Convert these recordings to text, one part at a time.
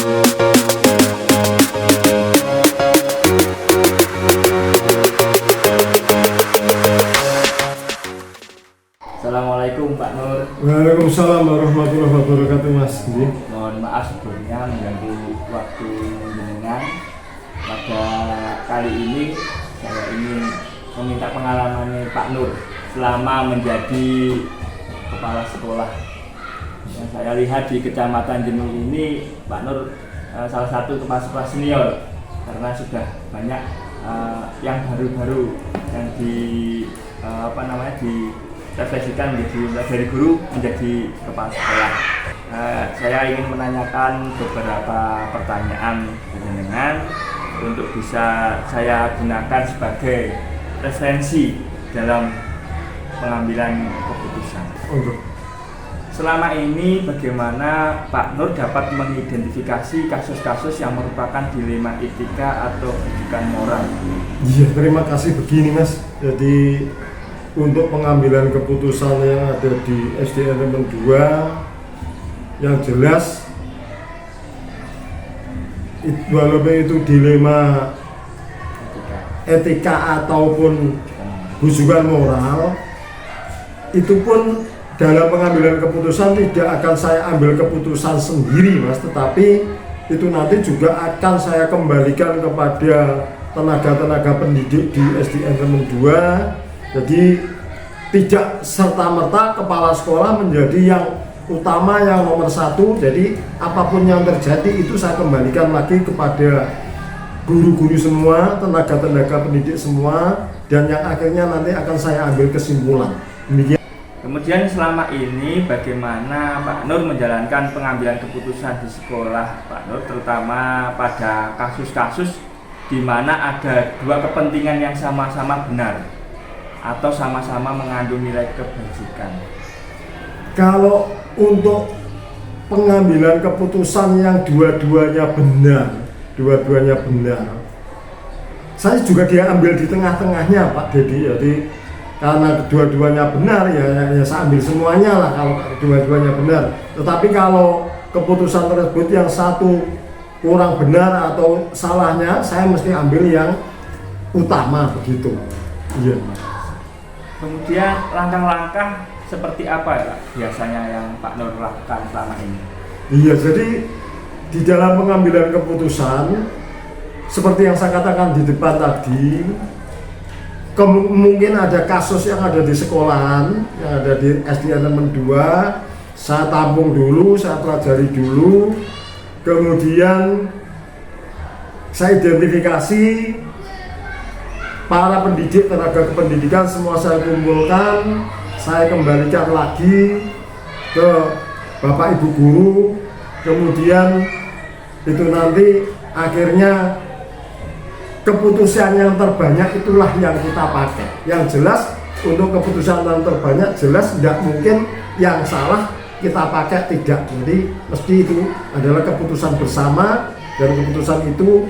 Assalamualaikum Pak Nur. Waalaikumsalam warahmatullahi wabarakatuh Mas. Mohon maaf sebelumnya mengganggu waktu jenengan. Pada kali ini saya ingin meminta pengalamannya Pak Nur selama menjadi kepala sekolah. Yang saya lihat di Kecamatan Jenuh ini Pak Nur salah satu kepala sekolah senior karena sudah banyak yang baru-baru yang direfleksikan menjadi dari guru menjadi kepala sekolah. Saya ingin menanyakan beberapa pertanyaan dengan untuk bisa saya gunakan sebagai referensi dalam pengambilan keputusan. Selama ini bagaimana Pak Nur dapat mengidentifikasi kasus-kasus yang merupakan dilema etika atau pendidikan moral? Iya, terima kasih. Begini Mas, jadi untuk pengambilan keputusan yang ada di SDN Temen 2 yang jelas walaupun itu dilema etika ataupun hubungan moral, itu pun dalam pengambilan keputusan tidak akan saya ambil keputusan sendiri Mas, tetapi itu nanti juga akan saya kembalikan kepada tenaga-tenaga pendidik di SDN Temen 2. Jadi tidak serta-merta kepala sekolah menjadi yang utama, yang nomor satu. Jadi apapun yang terjadi itu saya kembalikan lagi kepada guru-guru semua, tenaga-tenaga pendidik semua, dan yang akhirnya nanti akan saya ambil kesimpulan. Demikian. Kemudian selama ini bagaimana Pak Nur menjalankan pengambilan keputusan di sekolah Pak Nur, terutama pada kasus-kasus di mana ada dua kepentingan yang sama-sama benar atau sama-sama mengandung nilai kebajikan? Kalau untuk pengambilan keputusan yang dua-duanya benar, saya juga dia ambil di tengah-tengahnya Pak Dedi. Jadi karena kedua-duanya benar ya saya ambil semuanya lah kalau dua-duanya benar. Tetapi kalau keputusan tersebut yang satu kurang benar atau salahnya, saya mesti ambil yang utama begitu. Iya. Kemudian langkah-langkah seperti apa ya biasanya yang Pak Nur lakukan selama ini? Iya, jadi di dalam pengambilan keputusan seperti yang saya katakan di depan tadi, mungkin ada kasus yang ada di sekolahan, yang ada di SDN Temen 2, saya tampung dulu, saya pelajari dulu, kemudian saya identifikasi para pendidik, tenaga kependidikan semua saya kumpulkan, saya kembalikan lagi ke Bapak Ibu guru, kemudian itu nanti akhirnya keputusan yang terbanyak itulah yang kita pakai. Yang jelas untuk keputusan yang terbanyak jelas tidak mungkin yang salah kita pakai, tidak. Jadi mesti itu adalah keputusan bersama dan keputusan itu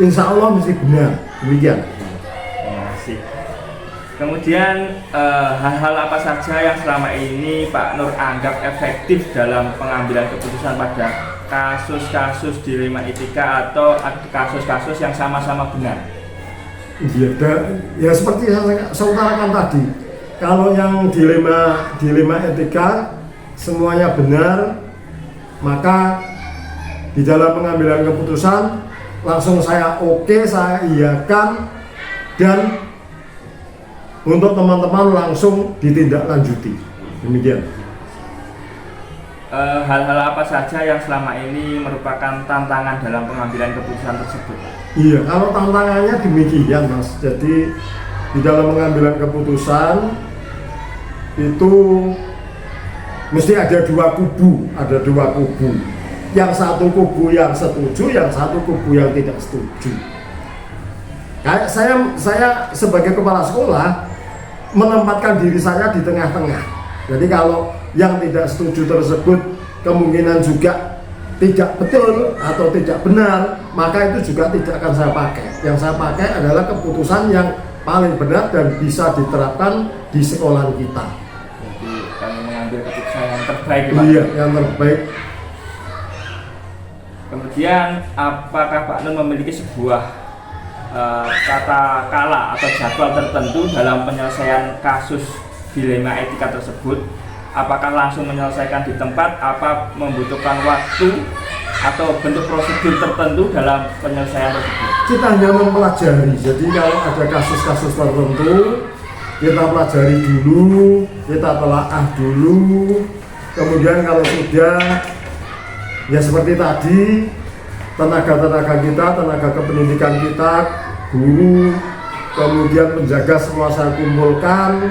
insya Allah mesti benar. Demikian. Kemudian hal-hal apa saja yang selama ini Pak Nur anggap efektif dalam pengambilan keputusan pada kasus-kasus dilema etika atau kasus-kasus yang sama-sama benar? Iya, ya seperti yang saya utarakan tadi, kalau yang dilema etika semuanya benar, maka di dalam pengambilan keputusan langsung saya oke, saya iyakan, dan untuk teman-teman langsung ditindaklanjuti. Demikian. Hal-hal apa saja yang selama ini merupakan tantangan dalam pengambilan keputusan tersebut? Iya, kalau tantangannya demikian Mas. Jadi di dalam pengambilan keputusan itu mesti ada dua kubu. Yang satu kubu yang setuju, yang satu kubu yang tidak setuju. Kayak saya sebagai kepala sekolah menempatkan diri saya di tengah-tengah. Jadi kalau yang tidak setuju tersebut kemungkinan juga tidak betul atau tidak benar, maka itu juga tidak akan saya pakai. Yang saya pakai adalah keputusan yang paling benar dan bisa diterapkan di sekolah kita. Jadi kami mengambil keputusan yang terbaik, Pak. Iya, yang terbaik. Kemudian Kemudian apakah Pak Nur memiliki sebuah kata kala atau jadwal tertentu dalam penyelesaian kasus dilema etika tersebut? Apakah langsung menyelesaikan di tempat, apa membutuhkan waktu atau bentuk prosedur tertentu dalam penyelesaian tersebut? Kita hanya mempelajari. Jadi kalau ada kasus-kasus tertentu, kita pelajari dulu, kita telaah dulu. Kemudian kalau sudah, ya seperti tadi, tenaga-tenaga kita, tenaga kependidikan kita, guru, kemudian penjaga semua saya kumpulkan.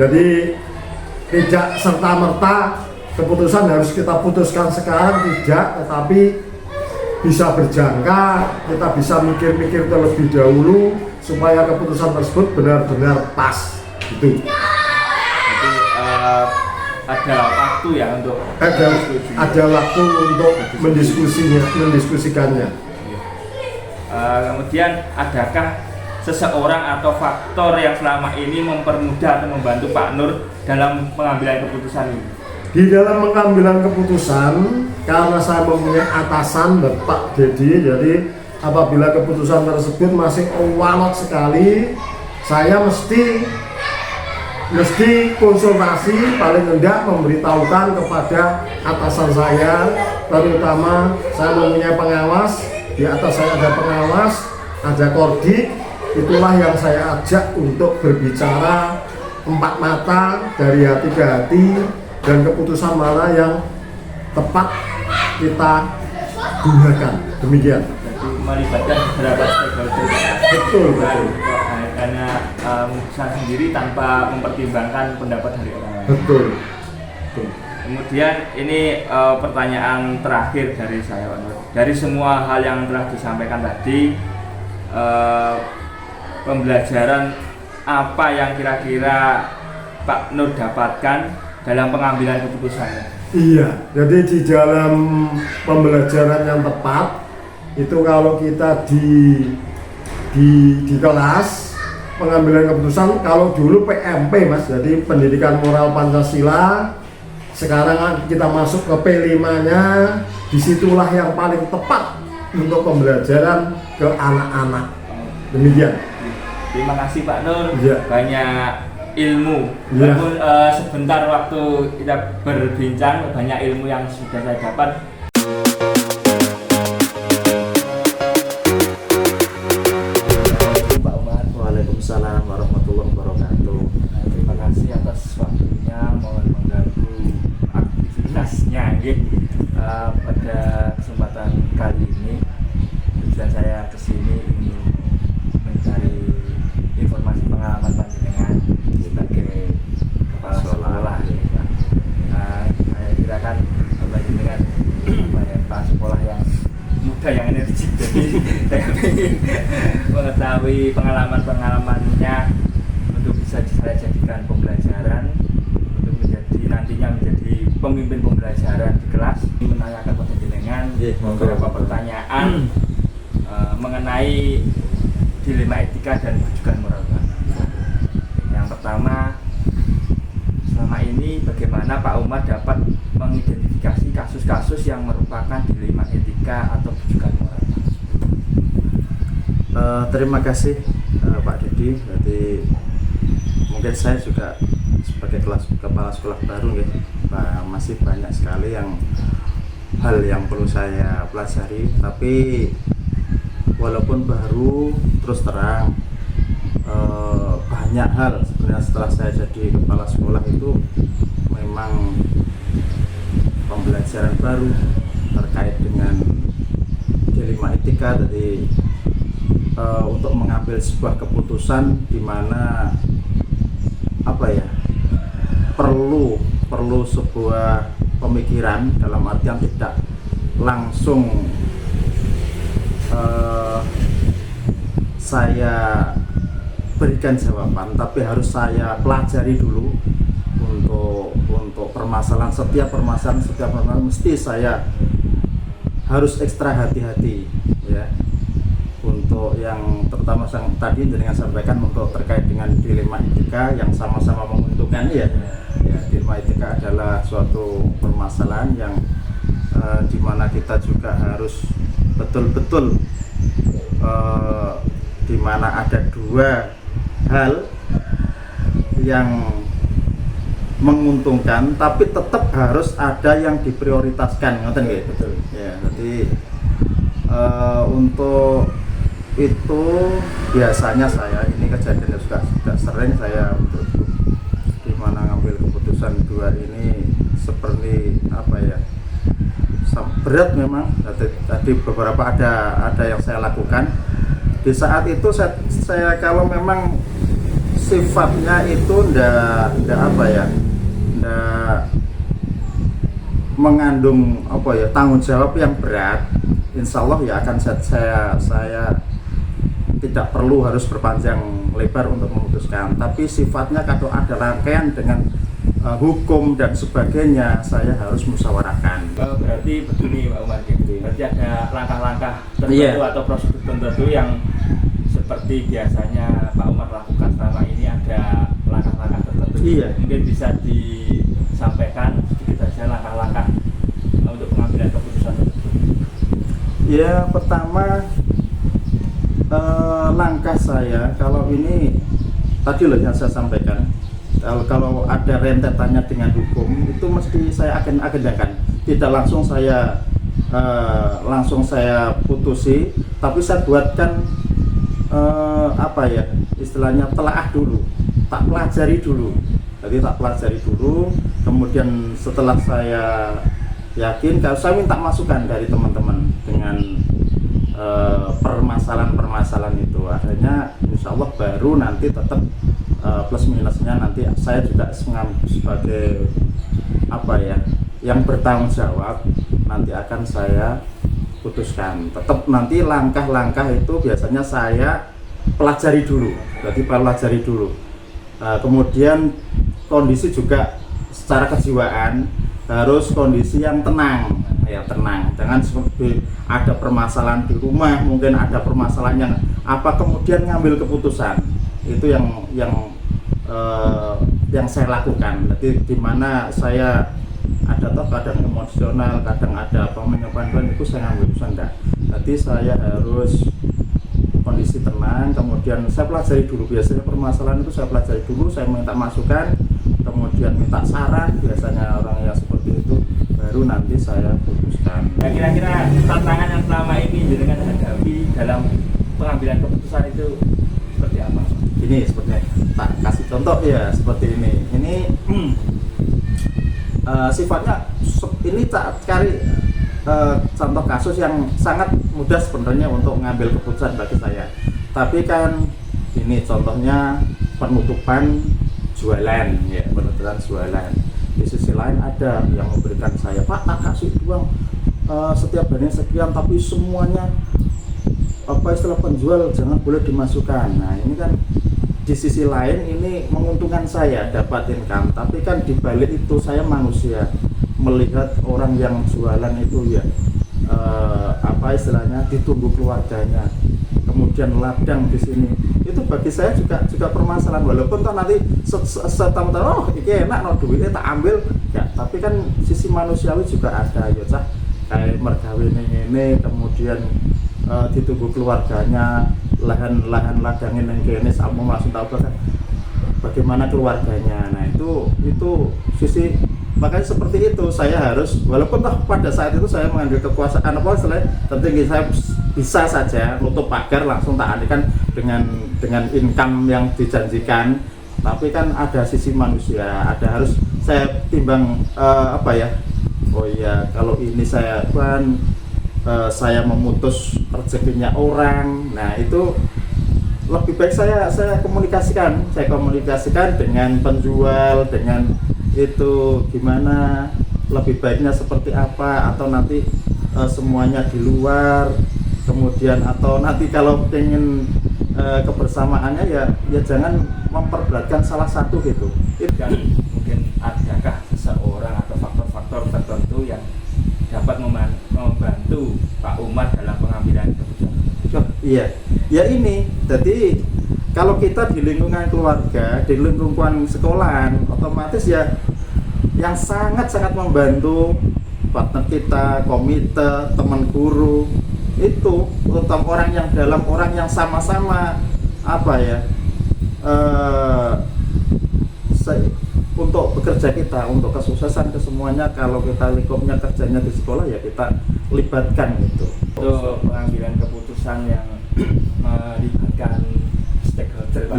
Jadi tidak serta-merta keputusan harus kita putuskan sekarang, tidak, tetapi bisa berjangka, kita bisa mikir-mikir terlebih dahulu supaya keputusan tersebut benar-benar pas. Gitu. Jadi ada waktu ya untuk ada waktu untuk mendiskusikannya. Kemudian adakah seseorang atau faktor yang selama ini mempermudah atau membantu Pak Nur dalam pengambilan keputusan ini? Di dalam pengambilan keputusan, karena saya mempunyai atasan Bapak Dedi, jadi apabila keputusan tersebut masih walot sekali, saya mesti konsultasi, paling rendah memberitahukan kepada atasan saya, terutama saya mempunyai pengawas, di atas saya ada pengawas, ada kordik, itulah yang saya ajak untuk berbicara empat mata, dari hati ke hati, dan keputusan mana yang tepat kita gunakan. Demikian. Jadi melibatkan beberapa stakeholder. Betul. Karena memutuskan sendiri tanpa mempertimbangkan pendapat dari orang lain. Betul. Kemudian ini pertanyaan terakhir dari saya, Pak Nur. Dari semua hal yang telah disampaikan tadi, pembelajaran apa yang kira-kira Pak Nur dapatkan dalam pengambilan keputusannya? Iya, jadi di dalam pembelajaran yang tepat itu kalau kita di kelas pengambilan keputusan, kalau dulu PMP Mas, jadi pendidikan moral Pancasila, sekarang kita masuk ke P5-nya, disitulah yang paling tepat untuk pembelajaran ke anak-anak. Demikian. Terima kasih Pak Nur, Ya. banyak ilmu. Ya. Sebentar waktu kita berbincang, banyak ilmu yang sudah saya dapat. Pak Umar. Waalaikumsalam warahmatullahi wabarakatuh. Terima kasih atas waktunya, mohon mengganggu aktivitasnya. Pada kesempatan kali ini, tujuan saya kesini ingin mencari informasi pengalaman panjenengan sebagai kepala sekolah. Saya kirakan panjenengan kepala sekolah yang muda, yang energik, jadi saya ingin mengetahui pengalaman-pengalamannya untuk bisa saya jadikan pembelajaran untuk nantinya menjadi pemimpin pembelajaran di kelas. Ini menanyakan pada jenengan beberapa pertanyaan mengenai dilema etika dan rujukan moral. Yang pertama, selama ini bagaimana Pak Umar dapat mengidentifikasi kasus-kasus yang merupakan dilema etika atau rujukan moral? Terima kasih Pak Dedi. Jadi mungkin saya juga sebagai kepala sekolah baru ya, masih banyak sekali hal yang perlu saya pelajari. Tapi walaupun baru, terus terang banyak hal sebenarnya setelah saya jadi kepala sekolah itu memang pembelajaran baru terkait dengan dilema etika. Jadi untuk mengambil sebuah keputusan di mana perlu sebuah pemikiran, dalam artian tidak langsung saya berikan jawaban, tapi harus saya pelajari dulu untuk setiap permasalahan mesti saya harus ekstra hati-hati ya. Untuk yang terutama yang tadi dengan sampaikan untuk terkait dengan dilema etika yang sama-sama menguntungkan ya. Dilema etika adalah suatu permasalahan yang di mana kita juga harus betul-betul di mana ada dua hal yang menguntungkan, tapi tetap harus ada yang diprioritaskan, ngoten nggih. Betul. Ya, jadi untuk itu biasanya saya ini kejadian juga sering saya untuk di mana ngambil keputusan dua ini seperti apa ya, berat memang. Tadi beberapa ada yang saya lakukan di saat itu. Saya kalau memang sifatnya itu ndak apa ya, ndak mengandung apa ya, tanggung jawab yang berat, insya Allah ya akan saya tidak perlu harus berpanjang lebar untuk memutuskan. Tapi sifatnya kalau ada rangkaian dengan hukum dan sebagainya, saya harus musyawarahkan. Berarti betul nih Pak Umar, berarti ada langkah-langkah tertentu Iya. atau prosedur tertentu yang seperti biasanya Pak Umar lakukan selama ini, ada langkah-langkah tertentu. Iya. Mungkin bisa disampaikan sedikit saja langkah-langkah untuk pengambilan keputusan tersebut. Ya, pertama langkah saya kalau ini tadi loh yang saya sampaikan, kalau ada rentetannya dengan hukum itu mesti saya akan agendakan. Tidak langsung saya putusi, tapi saya buatkan apa ya istilahnya, telaah dulu, tak pelajari dulu. Jadi tak pelajari dulu, kemudian setelah saya yakin, kalau saya minta masukan dari teman-teman dengan permasalahan-permasalahan itu, akhirnya insya Allah baru nanti tetap plus minusnya nanti saya juga sebagai apa ya, yang bertanggung jawab nanti akan saya putuskan. Tetap nanti langkah-langkah itu biasanya saya pelajari dulu, berarti pelajari dulu. Kemudian kondisi juga secara kejiwaan harus kondisi yang tenang, ya tenang. Jangan seperti ada permasalahan di rumah, mungkin ada permasalahan yang apa kemudian ngambil keputusan. Itu yang saya lakukan. Jadi di mana saya ada toh kadang emosional, kadang ada apa menyebabkan itu saya ngambil keputusan enggak. Jadi saya harus kondisi tenang, kemudian saya pelajari dulu. Biasanya permasalahan itu saya pelajari dulu, saya minta masukan, kemudian minta saran, biasanya orang yang seperti itu, baru nanti saya putuskan. Nah, kira-kira tantangan yang selama ini jenengan hadapi dalam pengambilan keputusan itu seperti apa? Ini sepertinya tak kasih contoh ya, seperti ini. Ini sifatnya ini tak cari contoh kasus yang sangat mudah sebenarnya untuk mengambil keputusan bagi saya. Tapi kan ini contohnya penutupan jualan, ya penutupan jualan. Di sisi lain ada yang memberikan saya, Pak tak kasih uang setiap bulan sekian, tapi semuanya apa istilah penjual jangan boleh dimasukkan. Nah ini kan di sisi lain ini menguntungkan saya dapat income, tapi kan di balik itu saya manusia, melihat orang yang jualan itu ya apa istilahnya ditunggu keluarganya, kemudian ladang di sini, itu bagi saya juga permasalahan. Walaupun toh nanti setelah oh ini enak no duitnya tak ambil ya, tapi kan sisi manusiawi juga ada ya cah, kayak mergawe ini kemudian ditunggu keluarganya, lahan ladangin yang kene sama langsung tahu kan bagaimana keluarganya. Nah itu sisi, makanya seperti itu saya harus, walaupun toh pada saat itu saya mengambil kekuasaan apa istilahnya tertinggi, saya bisa saja nutup pagar langsung tak alihkan dengan income yang dijanjikan, tapi kan ada sisi manusia, ada harus saya timbang apa ya, oh iya kalau ini saya kan saya memutus rezekinya orang. Nah itu lebih baik saya komunikasikan dengan penjual, dengan itu gimana lebih baiknya seperti apa, atau nanti semuanya di luar, kemudian atau nanti kalau pengen kebersamaannya ya jangan memperberatkan salah satu gitu. Dan mungkin adakah seseorang atau faktor-faktor tertentu yang dapat membantu Pak Umar dalam pengambilan keputusan? Iya, ya ini. Jadi kalau kita di lingkungan keluarga, di lingkungan sekolahan, otomatis ya yang sangat-sangat membantu partner kita, komite, teman guru, itu terutama orang yang dalam, orang yang sama-sama apa ya, untuk bekerja kita, untuk kesuksesan kesemuanya. Kalau kita lingkupnya kerjanya di sekolah, ya kita libatkan gitu. Untuk pengambilan keputusan yang melibatkan stakeholder Pak,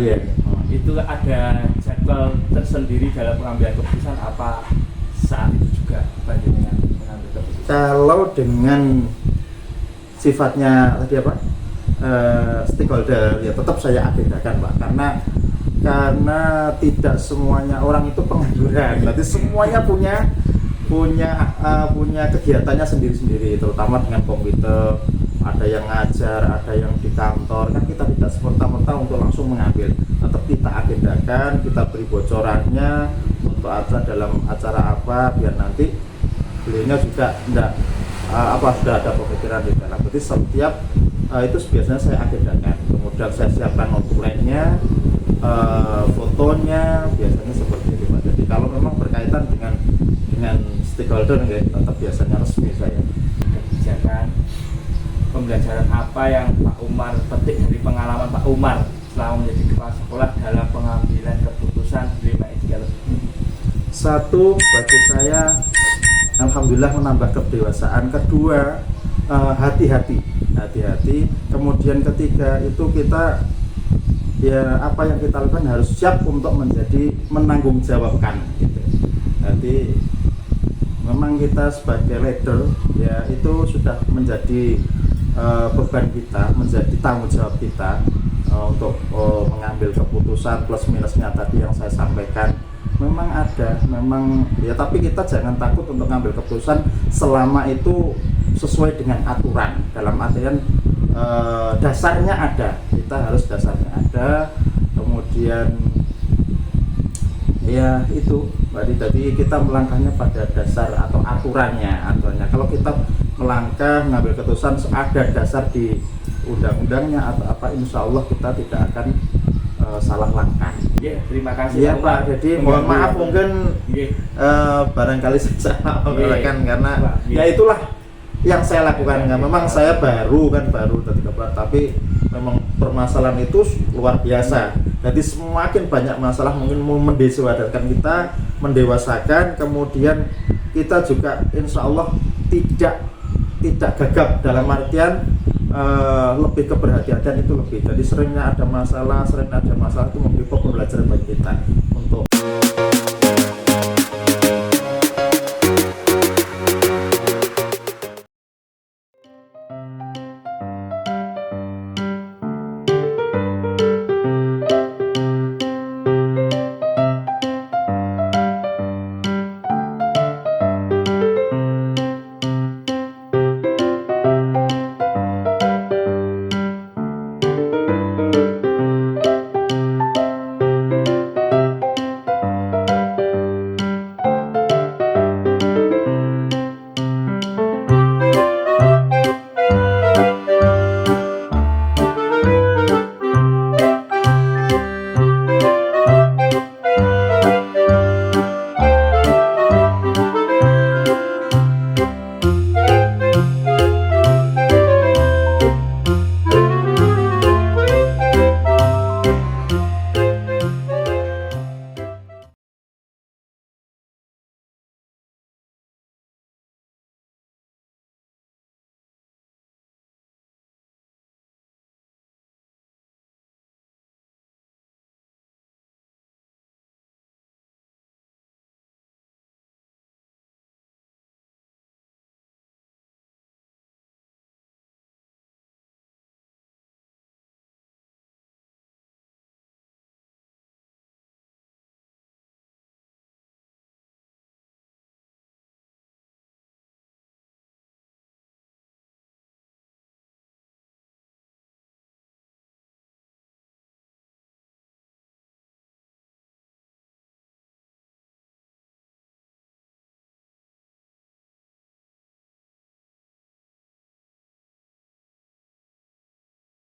itu ada jadwal tersendiri dalam pengambilan keputusan apa saat itu juga Pak dengan mengambil keputusan? Kalau dengan sifatnya tadi apa, stakeholder, ya tetap saya agendakan Pak, karena tidak semuanya orang itu pengangguran, berarti semuanya punya kegiatannya sendiri-sendiri, terutama dengan komputer. Ada yang ngajar, ada yang di kantor, kan kita tidak serta-merta untuk langsung mengambil, tetap kita agendakan, kita beri bocorannya untuk dalam acara apa, biar nanti beliaunya juga sudah ada pemikiran di dalam. Berarti setiap itu biasanya saya agendakan, kemudian saya siapkan notulennya, fotonya, biasanya seperti itu Pak. Jadi kalau memang berkaitan dengan stakeholder, ya, tetap biasanya resmi saya. Kebijakan pembelajaran apa yang Pak Umar petik dari pengalaman Pak Umar selama menjadi kepala sekolah dalam pengambilan keputusan di lima etika? Satu, bagi saya alhamdulillah menambah kedewasaan. Kedua, hati-hati. Kemudian ketiga, itu kita, ya apa yang kita lakukan harus siap untuk menanggung jawabkan gitu. Jadi memang kita sebagai leader, ya itu sudah menjadi beban kita, menjadi tanggung jawab kita untuk mengambil keputusan. Plus minusnya tadi yang saya sampaikan memang ada, ya, tapi kita jangan takut untuk mengambil keputusan selama itu sesuai dengan aturan. Dalam artian dasarnya ada, kita harus dasarnya ada. Kemudian ya itu tadi kita melangkahnya pada dasar atau aturannya. Kalau kita melangkah mengambil keputusan ada dasar di undang-undangnya atau apa, insya Allah kita tidak akan salah langkah. Terima kasih ya Pak. Jadi mohon maaf mungkin barangkali saya salah mengatakan, karena ya itulah yang saya lakukan. Memang saya baru tapi memang permasalahan itu luar biasa. Jadi semakin banyak masalah mungkin mendewasakan kita, mendewasakan, kemudian kita juga insya Allah tidak gagap, dalam artian lebih keberhati-hatian itu lebih. Jadi seringnya ada masalah itu memberi pembelajaran bagi kita untuk